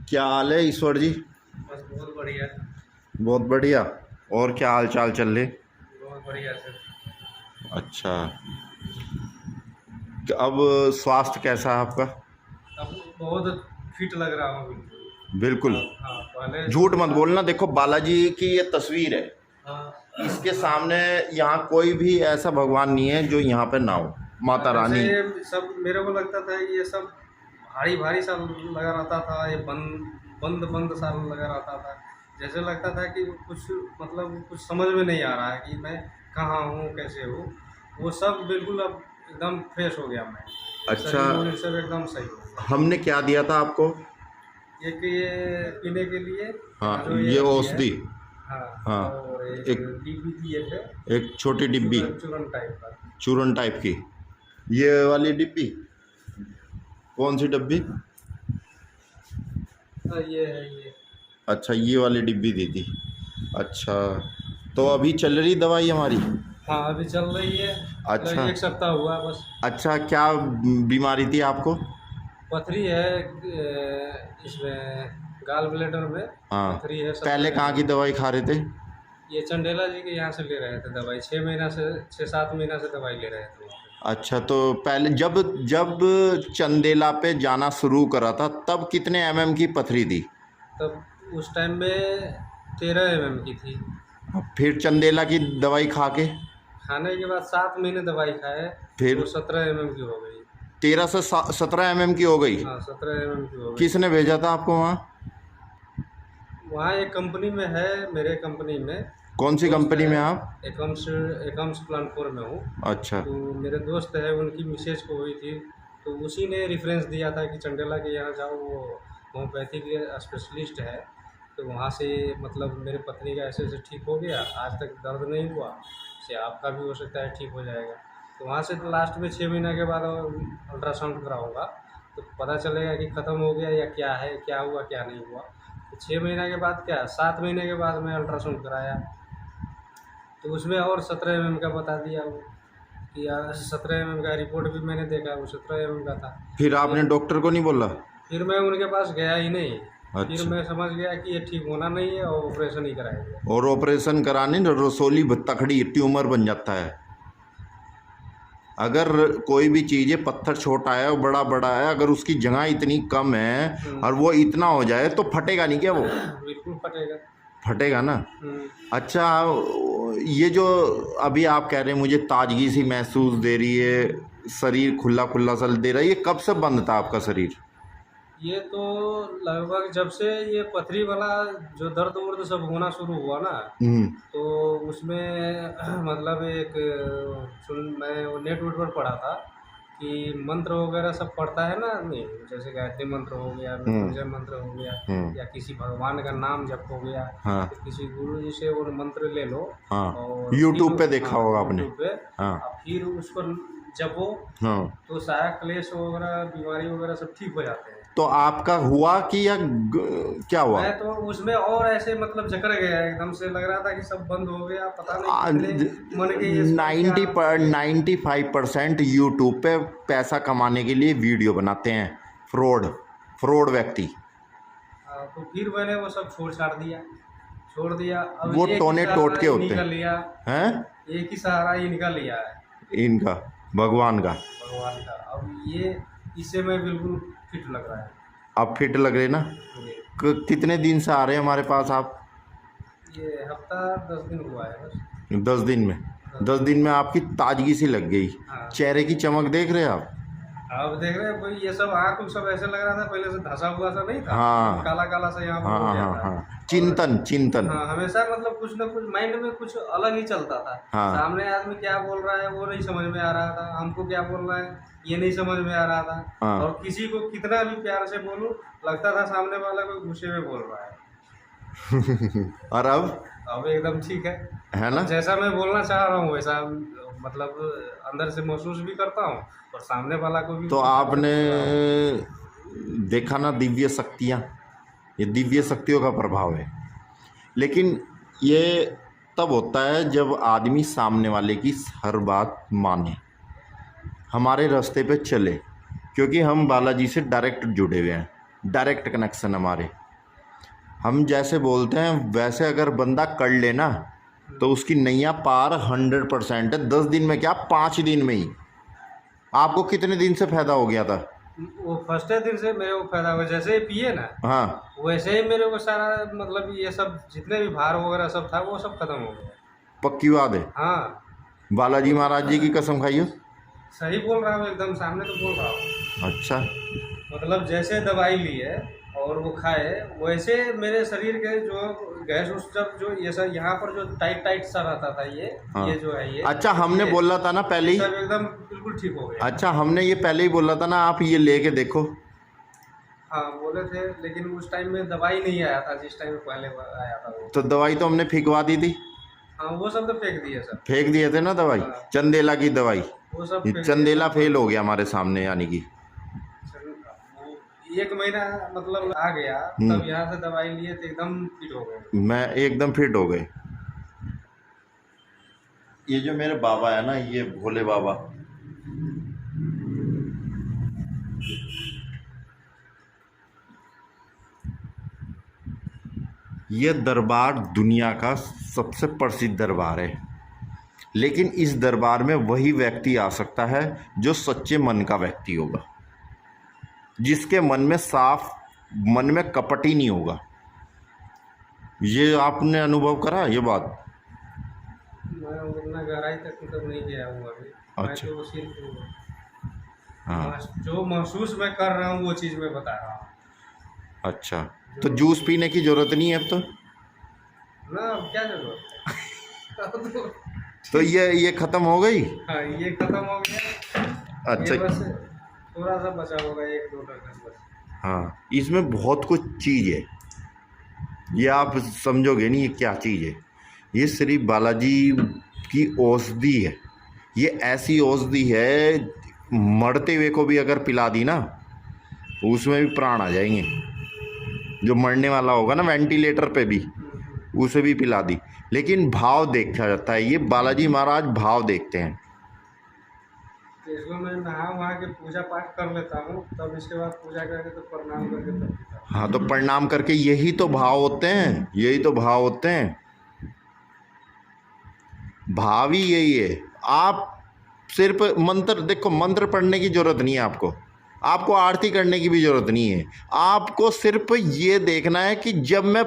क्या हाल है ईश्वर जी? बस बहुत बढ़िया। बहुत बढ़िया। और क्या हाल चाल चल रहे? बहुत बढ़िया सर। अच्छा। अब स्वास्थ्य कैसा है आपका? अब बहुत फिट लग रहा हूँ बिल्कुल। बिल्कुल। हाँ पहले जो झूठ मत था। बोलना। देखो बालाजी की ये तस्वीर है, हाँ इसके हाँ। सामने यहाँ कोई भी ऐसा भगवान नहीं है जो यहाँ पे ना हो। माता ऐसे रानी। ये सब मेरे को लगता था कि ये सब भारी भारी सा लगा रहता था, ये बंद बंद बंद सा लगा रहता था। जैसे लगता था कि कुछ मतलब कुछ समझ में नहीं आ रहा है कि मैं कहाँ हूँ, कैसे हूँ। वो सब बिल्कुल अब एकदम फ्रेश हो गया मैं। अच्छा, शरीर वरीर सब एकदम सही हो गया। हमने क्या दिया था आपको? एक ये पीने के लिए हाँ, जो ये ये अभी है। औषधि। हाँ। हाँ, और एक एक डिब्बी दिए थे, एक छोटी डिब्बी, चूरन चूरन टाइप का। चूरन टाइप की। ये वाली डिब्बी, कौन सी डिब्बी? हाँ ये है ये। अच्छा, ये वाली डिब्बी दी थी। अच्छा, तो अभी चल रही दवाई हमारी? हाँ अभी चल रही है। अच्छा। लगभग 1 सप्ताह हुआ बस। अच्छा, क्या बीमारी थी आपको? पथरी है इसमें गाल ब्लैडर में। हाँ। पथरी है पहले 17 कहाँ की mm। दवाई खा रहे थे? ये चंडेला जी के यहाँ से ले रहे थे दवाई, 6 महीना से 6-7 महीना से दवाई ले रहे थे वहाँ पे। अच्छा, तो पहले जब जब चंदेला पे जाना शुरू करा था तब कितने एमएम की पथरी थी? तब उस टाइम में 13 mm की थी। फिर चंदेला की दवाई खा के खाने के बाद 7 महीने दवाई खाए तो फिर 17 mm की हो गई। 13 से 17 एमएम की हो गई? हाँ 17 mm की हो गई। किसने भेजा था आपको वहाँ? वहाँ एक कंपनी में है, मेरे कंपनी में कौन सी दोस्त कंपनी है। में आप? एकम्स एकम्स प्लानपुर में हूँ। अच्छा। तो मेरे दोस्त है, उनकी मिसेज को हुई थी, तो उसी ने रेफरेंस दिया था कि चंडेला के यहाँ जाओ, वो होम्योपैथी के स्पेशलिस्ट है। तो वहाँ से मतलब मेरे पत्नी का ऐसे ऐसे ठीक हो गया, आज तक दर्द नहीं हुआ, से आपका भी हो सकता है ठीक हो जाएगा। तो वहाँ से तो लास्ट में 6 महीना के बाद अल्ट्रासाउंड कराऊँगा, तो पता चलेगा कि ख़त्म हो गया या क्या है, क्या हुआ क्या नहीं हुआ। तो 6 महीना के बाद क्या 7 महीने के बाद मैं अल्ट्रासाउंड कराया, तो उसमें और 17 mm का बता दिया वो कि 17 mm का रिपोर्ट भी मैंने देखा, वो 17 mm का था। फिर आपने फिर डॉक्टर को नहीं बोला? फिर मैं उनके पास गया ही नहीं। फिर अच्छा। मैं समझ गया कि ये ठीक होना नहीं है और ऑपरेशन ही कराएंगे। और ऑपरेशन कराने रसोली तखड़ी ट्यूमर बन जाता है। अगर कोई भी चीज़ है, पत्थर छोटा है और बड़ा बड़ा है, अगर उसकी जगह इतनी कम है और वो इतना हो जाए तो फटेगा नहीं क्या वो? बिल्कुल फटेगा। फटेगा ना। हम्म। अच्छा, ये जो अभी आप कह रहे हैं मुझे ताजगी सी महसूस दे रही है, शरीर खुला खुला सा दे रहा है, ये कब से बंद था आपका शरीर? ये तो लगभग जब से ये पथरी वाला जो दर्द वर्द सब होना शुरू हुआ ना, हम्म। तो उसमें मतलब एक मैं वो नेट वेट पर पढ़ा था कि मंत्र वगैरह सब पढ़ता है ना आदमी, जैसे गायत्री मंत्र हो गया, मृत्युंजय मंत्र हो गया, हम्म। या किसी भगवान का नाम जप हो गया, हाँ। तो किसी गुरु जी से वो मंत्र ले लो। हाँ, और यूट्यूब पे फिर देखा हाँ होगा आपने। यूट्यूब पे, हाँ। और फिर उसको जपो हाँ। तो सारा क्लेश वगैरह बीमारी वगैरह सब ठीक हो जाते हैं। तो आपका हुआ कि या क्या हुआ? मैं तो उसमें और ऐसे मतलब जकड़ गया, एकदम से लग रहा था कि सब बंद हो गया, पता नहीं कितने मन के ये समस्या। 95% यूट्यूब पे पैसा कमाने के लिए वीडियो बनाते हैं फ्रॉड व्यक्ति। तो फिर मैंने वो सब छोड़ दिया। अब वो एक ही टोने सहारा टोटके होते इन्हीं का हैं। लिया। हैं? एक ही सहारा इनका लिया है, इनका, भगवान का। भगवान का। अब ये इससे मैं बिल्कुल फिट लग रहा है। आप फिट लग रहे ना? कितने दिन से आ रहे हैं हमारे पास आप? ये हफ्ता 10 दिन हुआ है बस। 10 दिन में? 10 दिन में आपकी ताजगी सी लग गई। हाँ। चेहरे की चमक देख रहे हैं आप? अब देख रहे हैं भाई, ये सब आँख सब ऐसे लग रहा था, पहले से धसा हुआ सा नहीं था। हाँ। काला काला सा यहाँ पर हाँ हो गया हाँ था। हाँ, चिंतन। हाँ हमेशा मतलब कुछ ना कुछ माइंड में कुछ अलग ही चलता था। हाँ। सामने आदमी क्या बोल रहा है वो नहीं समझ में आ रहा था, हमको क्या बोल रहा है ये नहीं समझ में आ रहा था। हाँ। और किसी को कितना भी प्यार से बोलूं, लगता था सामने वाला कोई गुस्से में बोल रहा है। और अब एकदम ठीक है ना? जैसा मैं बोलना चाह रहा हूँ वैसा मतलब अंदर से महसूस भी करता हूँ, और सामने वाला को भी। तो आपने देखा ना दिव्य शक्तियाँ, ये दिव्य शक्तियों का प्रभाव है। लेकिन ये तब होता है जब आदमी सामने वाले की हर बात माने, हमारे रास्ते पे चले, क्योंकि हम बालाजी से डायरेक्ट जुड़े हुए हैं। डायरेक्ट कनेक्शन हमारे। हम जैसे बोलते हैं वैसे अगर बंदा कर लेना तो उसकी नैया पार 100% है। 10 दिन में क्या, 5 दिन में ही। आपको कितने दिन से फायदा हो गया था? वो फर्स्ट दिन से मेरे को फायदा हुआ, जैसे ही पिए ना हाँ, वैसे ही मेरे को सारा मतलब ये सब जितने भी भार वगैरह सब था वो सब खत्म हो गया। पक्की बात है। हाँ बालाजी महाराज जी की कसम खाइयो। सही बोल रहा हूँ, एकदम सामने तो बोल रहा हूँ। अच्छा, मतलब जैसे दवाई ली है और वो खाए वैसे मेरे शरीर के जो गैस उस सब जो ये सब यहाँ पर जो टाइट टाइट सा रहता था हाँ। ये जो है ये अच्छा, हमने बोला था ना पहले ही। सब एकदम बिल्कुल ठीक हो गया। अच्छा, हमने ये पहले ही बोला था ना, आप ये लेके देखो। हाँ बोले थे, लेकिन उस टाइम में दवाई नहीं आया था जिस टाइम में पहले आया था वो। तो दवाई तो हमने फेंकवा दी थी। हाँ वो सब तो फेंक दिए सब। फेंक दिए थे ना दवाई। हाँ। चंदेला की दवाई, वो सब ये फेंक चंदेला दिए। फेल हो गया हमारे सामने, यानी कि वो 1 महीना मतलब आ गया तब यहाँ से दवाई लिए तो एकदम फिट हो गए। मैं एकदम फिट हो गए। ये जो मेरे बाबा है ना, ये भोले बाबा, ये दरबार दुनिया का सबसे प्रसिद्ध दरबार है। लेकिन इस दरबार में वही व्यक्ति आ सकता है जो सच्चे मन का व्यक्ति होगा, जिसके मन में साफ, मन में कपट ही नहीं होगा। ये आपने अनुभव करा ये बात? मैं उतना गहराई तक मतलब नहीं गया हूँ अभी। अच्छा। मैं तो सिर्फ हाँ, जो महसूस मैं कर रहा हूँ वो चीज़ मैं बता रहा हूँ। अच्छा। तो जूस पीने की जरूरत नहीं है अब तो? ना अब क्या जरूरत है अब तो ये खत्म हो गई। हाँ ये खत्म हो गया। अच्छा। ये बस थोड़ा सा बचा होगा 1-2 डजन बस। हाँ, इसमें बहुत कुछ चीज़ है, ये आप समझोगे नहीं ये क्या चीज़ है। ये श्री बालाजी की औषधि है। ये ऐसी औषधि है, मरते हुए को भी अगर पिला दी ना तो उसमें भी प्राण आ जाएंगे। जो मरने वाला होगा ना वेंटिलेटर पे भी, उसे भी पिला दी। लेकिन भाव देखा जाता है, ये बालाजी महाराज भाव देखते हैं। तो इसको मैं नहा वहा के पूजा पाठ कर लेता हूँ, तब इसके बाद पूजा करके तो प्रणाम करके तब पीता हूँ। हाँ, तो प्रणाम करके, यही तो भाव होते हैं, यही तो भाव होते हैं। भाव ही यही है। आप सिर्फ मंत्र देखो, मंत्र पढ़ने की जरूरत नहीं है आपको, आपको आरती करने की भी जरूरत नहीं है। आपको सिर्फ ये देखना है कि जब मैं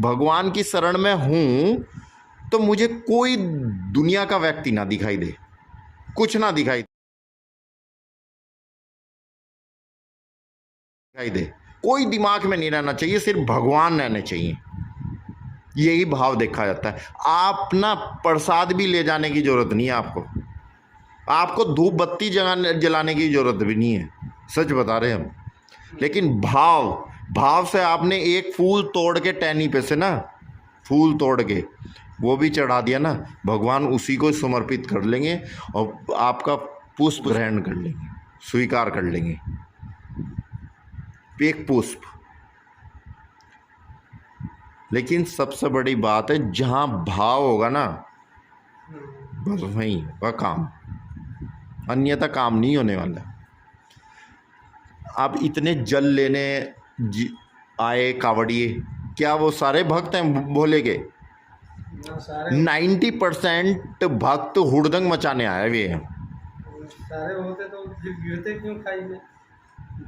भगवान की शरण में हूं तो मुझे कोई दुनिया का व्यक्ति ना दिखाई दे, कुछ ना दिखाई दे, कोई दिमाग में नहीं रहना चाहिए, सिर्फ भगवान रहने चाहिए। यही भाव देखा जाता है। आप ना प्रसाद भी ले जाने की जरूरत नहीं है आपको धूप बत्ती जलाने की जरूरत भी नहीं है, सच बता रहे हम। लेकिन भाव से आपने एक फूल तोड़ के टहनी पे से ना, फूल तोड़ के वो भी चढ़ा दिया ना, भगवान उसी को समर्पित कर लेंगे और आपका पुष्प ग्रहण कर लेंगे, स्वीकार कर लेंगे। एक पुष्प। लेकिन सबसे बड़ी बात है, जहां भाव होगा ना बस वहीं होगा काम, अन्यथा काम नहीं होने वाला। आप इतने जल लेने आए कावड़िए, क्या वो सारे भक्त हैं भोले के? ना सारे 90% भक्त हुड़दंग मचाने आए हुए हैं। सारे होते तो फिर गिरते क्यों खाई में,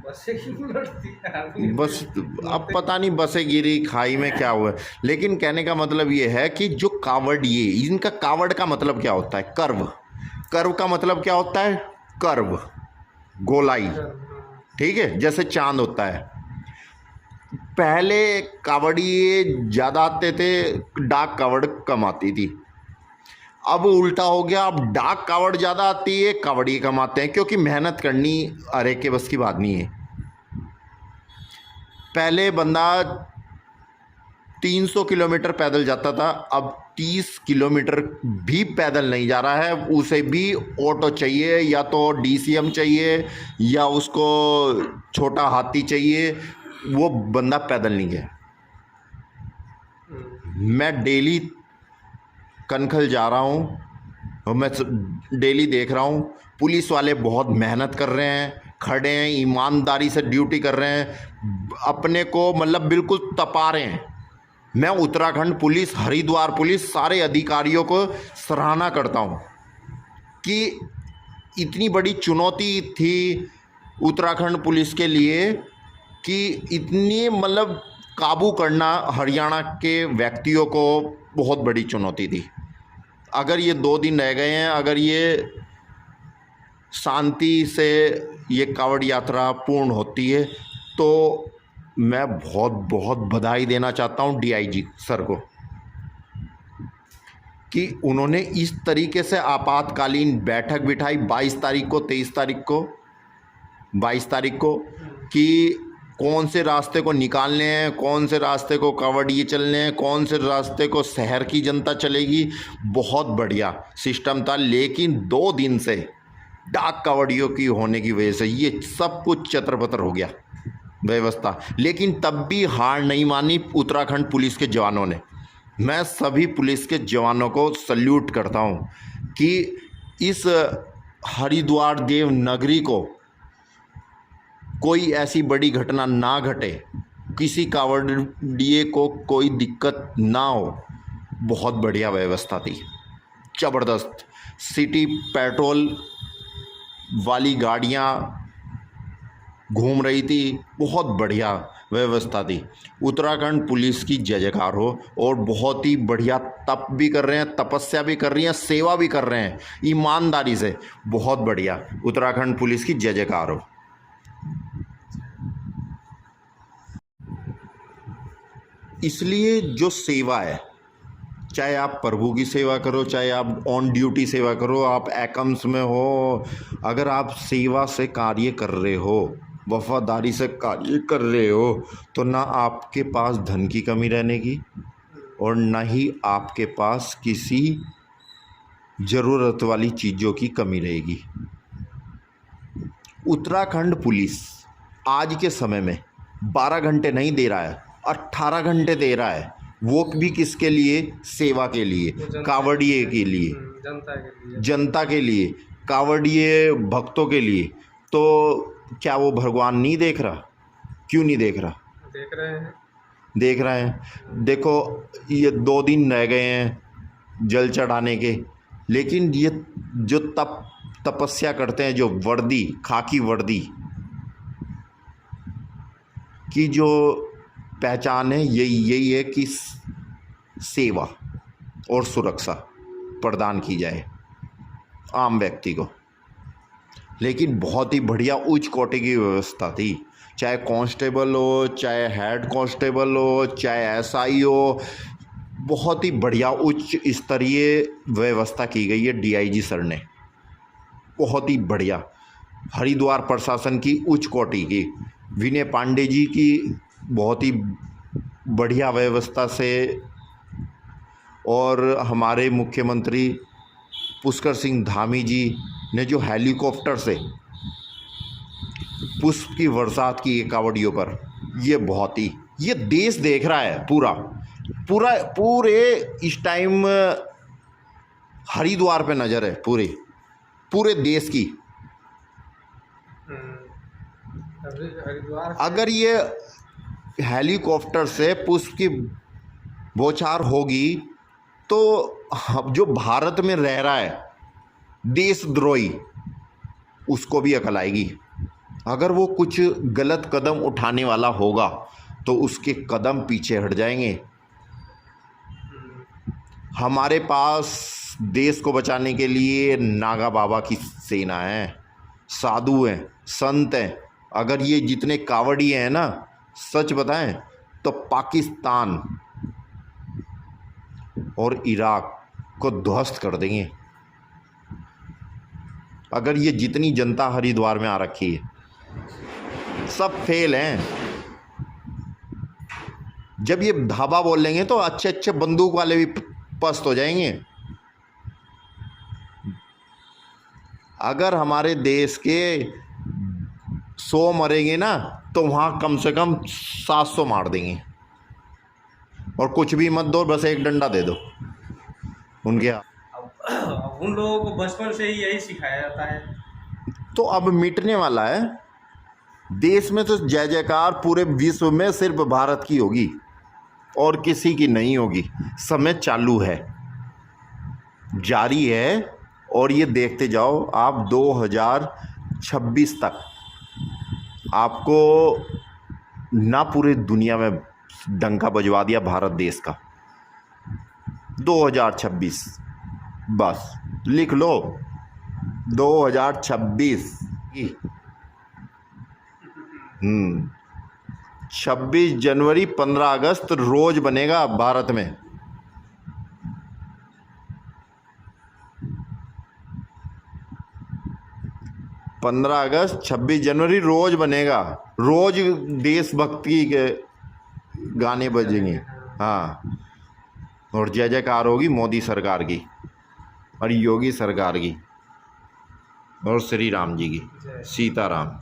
बसें क्यों लड़ती है? बस अब पता नहीं बसें गिरी खाई में क्या हुआ। लेकिन कहने का मतलब ये है कि जो कावड़िए, इनका कावड़ का मतलब क्या होता है? कर्व। कर्व का मतलब क्या होता है? कर्व, गोलाई, ठीक है, जैसे चांद होता है। पहले कावड़िए ज़्यादा आते थे, डाक कावड़ कम आती थी। अब उल्टा हो गया, अब डाक कावड़ ज़्यादा आती है, कावड़िए कम आते हैं, क्योंकि मेहनत करनी अरे के बस की बात नहीं है। पहले बंदा 300 किलोमीटर पैदल जाता था, अब 30 किलोमीटर भी पैदल नहीं जा रहा है, उसे भी ऑटो चाहिए, या तो डीसीएम चाहिए, या उसको छोटा हाथी चाहिए, वो बंदा पैदल नहीं गया। मैं डेली कनखल जा रहा हूँ और मैं डेली देख रहा हूँ पुलिस वाले बहुत मेहनत कर रहे हैं, खड़े हैं, ईमानदारी से ड्यूटी कर रहे हैं, अपने को मतलब बिल्कुल तपा रहे हैं। मैं उत्तराखंड पुलिस, हरिद्वार पुलिस, सारे अधिकारियों को सराहना करता हूँ कि इतनी बड़ी चुनौती थी उत्तराखंड पुलिस के लिए कि इतनी मतलब काबू करना हरियाणा के व्यक्तियों को बहुत बड़ी चुनौती थी। अगर ये 2 दिन रह गए हैं, अगर ये शांति से ये कांवड़ यात्रा पूर्ण होती है तो मैं बहुत बहुत बधाई देना चाहता हूँ डीआईजी सर को कि उन्होंने इस तरीके से आपातकालीन बैठक बिठाई 22 तारीख को 22 तारीख को कि कौन से रास्ते को निकालने हैं, कौन से रास्ते को कांवड़िए चलने हैं, कौन से रास्ते को शहर की जनता चलेगी। बहुत बढ़िया सिस्टम था, लेकिन 2 दिन से डाक कांवड़ियों की होने की वजह से ये सब कुछ चतर-पतर हो गया व्यवस्था। लेकिन तब भी हार नहीं मानी उत्तराखंड पुलिस के जवानों ने। मैं सभी पुलिस के जवानों को सल्यूट करता हूँ कि इस हरिद्वार देव नगरी को कोई ऐसी बड़ी घटना ना घटे, किसी कांवड़िए को कोई दिक्कत ना हो। बहुत बढ़िया व्यवस्था थी, ज़बरदस्त। सिटी पेट्रोल वाली गाड़ियाँ घूम रही थी, बहुत बढ़िया व्यवस्था थी। उत्तराखंड पुलिस की जय जयकार हो। और बहुत ही बढ़िया तप भी कर रहे हैं, तपस्या भी कर रही हैं, सेवा भी कर रहे हैं ईमानदारी से। बहुत बढ़िया, उत्तराखंड पुलिस की जय जयकार हो। इसलिए जो सेवा है, चाहे आप प्रभु की सेवा करो, चाहे आप ऑन ड्यूटी सेवा करो, आप एकम्स में हो, अगर आप सेवा से कार्य कर रहे हो, वफादारी से कार्य कर रहे हो, तो ना आपके पास धन की कमी रहने की और ना ही आपके पास किसी ज़रूरत वाली चीज़ों की कमी रहेगी। उत्तराखंड पुलिस आज के समय में 12 घंटे नहीं दे रहा है, 18 घंटे दे रहा है। वो भी किसके लिए? सेवा के लिए, कांवड़िए के लिए, जनता के लिए, कांवड़िए भक्तों के लिए। तो क्या वो भगवान नहीं देख रहा? क्यों नहीं देख रहा? देख रहे हैं। देखो ये 2 दिन रह गए हैं जल चढ़ाने के, लेकिन ये जो तपस्या करते हैं, जो वर्दी, खाकी वर्दी की जो पहचान है, यही है कि सेवा और सुरक्षा प्रदान की जाए आम व्यक्ति को। लेकिन बहुत ही बढ़िया उच्च कोटि की व्यवस्था थी, चाहे कांस्टेबल हो, चाहे हेड कांस्टेबल हो, चाहे एसआई हो। बहुत ही बढ़िया उच्च स्तरीय व्यवस्था की गई है डीआईजी सर ने। बहुत ही बढ़िया हरिद्वार प्रशासन की उच्च कोटि की, विनय पांडे जी की बहुत ही बढ़िया व्यवस्था से, और हमारे मुख्यमंत्री पुष्कर सिंह धामी जी ने जो हेलीकॉप्टर से पुष्प की बरसात की कांवड़ियों पर, ये बहुत ही, ये देश देख रहा है पूरे इस टाइम हरिद्वार पे नज़र है पूरे देश की। अगर ये हेलीकॉप्टर से पुष्प की बौछार होगी तो जो भारत में रह रहा है देशद्रोही, उसको भी अकल आएगी। अगर वो कुछ गलत कदम उठाने वाला होगा तो उसके कदम पीछे हट जाएंगे। हमारे पास देश को बचाने के लिए नागा बाबा की सेना है, साधु हैं, संत हैं। अगर ये जितने कांवड़िए हैं ना, सच बताएं तो पाकिस्तान और इराक को ध्वस्त कर देंगे। अगर ये जितनी जनता हरिद्वार में आ रखी है, सब फेल हैं। जब ये धाबा बोल लेंगे तो अच्छे अच्छे बंदूक वाले भी पस्त हो जाएंगे। अगर हमारे देश के 100 मरेंगे ना, तो वहाँ कम से कम 700 मार देंगे। और कुछ भी मत दो, बस एक डंडा दे दो उनके। अब उन लोगों को बचपन से ही यही सिखाया जाता है। तो अब मिटने वाला है। देश में तो जय जयकार पूरे विश्व में सिर्फ भारत की होगी और किसी की नहीं होगी। समय चालू है, जारी है, और ये देखते जाओ आप 2026 तक आपको ना पूरी दुनिया में डंका बजवा दिया भारत देश का। 2026 बस लिख लो, 2026 26 जनवरी 15 अगस्त रोज बनेगा भारत में। पंद्रह अगस्त 26 जनवरी रोज बनेगा, रोज देशभक्ति के गाने बजेंगे। हाँ, और जय जयकार होगी मोदी सरकार की और योगी सरकार की और श्री राम जी की, सीताराम।